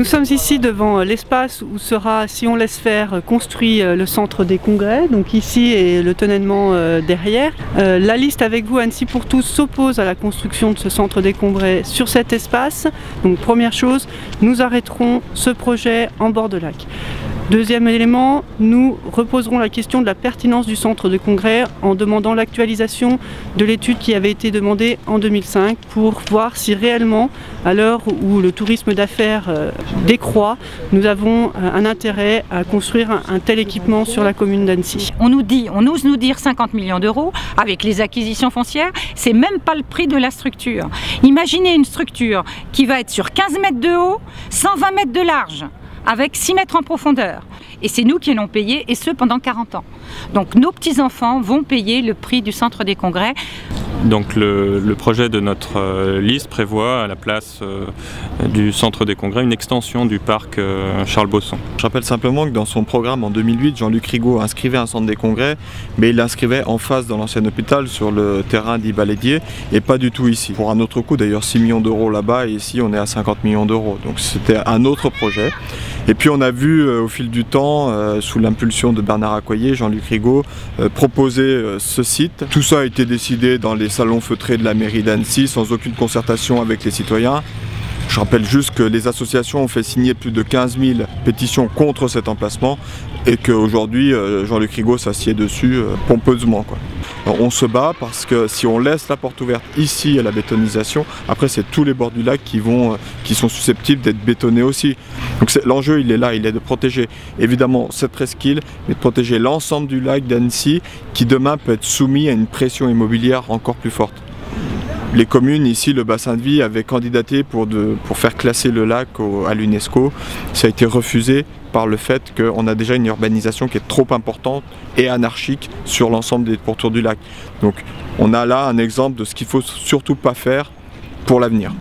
sommes ici devant l'espace où sera, si on laisse faire, construit le centre des congrès. Donc ici est le tenement derrière. La liste avec vous, Annecy pour tous, s'oppose à la construction de ce centre des congrès sur cet espace. Donc première chose, nous arrêterons ce projet en bord de lac. Deuxième élément, nous reposerons la question de la pertinence du centre de congrès en demandant l'actualisation de l'étude qui avait été demandée en 2005 pour voir si réellement, à l'heure où le tourisme d'affaires décroît, nous avons un intérêt à construire un tel équipement sur la commune d'Annecy. On ose nous dire 50 millions d'euros avec les acquisitions foncières, c'est même pas le prix de la structure. Imaginez une structure qui va être sur 15 mètres de haut, 120 mètres de large, avec 6 mètres en profondeur. Et c'est nous qui l'ont payé, et ce pendant 40 ans. Donc nos petits-enfants vont payer le prix du centre des congrès. Donc le projet de notre liste prévoit à la place du centre des congrès une extension du parc Charles Bosson. Je rappelle simplement que dans son programme en 2008, Jean-Luc Rigaud inscrivait un centre des congrès, mais il l'inscrivait en face dans l'ancien hôpital sur le terrain d'Ibalédier et pas du tout ici. Pour un autre coût, d'ailleurs 6 millions d'euros là-bas et ici on est à 50 millions d'euros. Donc c'était un autre projet. Et puis on a vu au fil du temps, sous l'impulsion de Bernard Accoyer, Jean-Luc Rigaud, proposer ce site. Tout ça a été décidé dans les salons feutrés de la mairie d'Annecy sans aucune concertation avec les citoyens. Je rappelle juste que les associations ont fait signer plus de 15 000 pétitions contre cet emplacement et qu'aujourd'hui Jean-Luc Rigaud s'assied dessus pompeusement, quoi. Alors, on se bat parce que si on laisse la porte ouverte ici à la bétonisation, après c'est tous les bords du lac qui sont susceptibles d'être bétonnés aussi. Donc l'enjeu il est là, il est de protéger évidemment cette presqu'île, mais de protéger l'ensemble du lac d'Annecy qui demain peut être soumis à une pression immobilière encore plus forte. Les communes ici, le bassin de vie, avaient candidaté pour faire classer le lac à l'UNESCO. Ça a été refusé par le fait qu'on a déjà une urbanisation qui est trop importante et anarchique sur l'ensemble des pourtours du lac. Donc on a là un exemple de ce qu'il ne faut surtout pas faire pour l'avenir.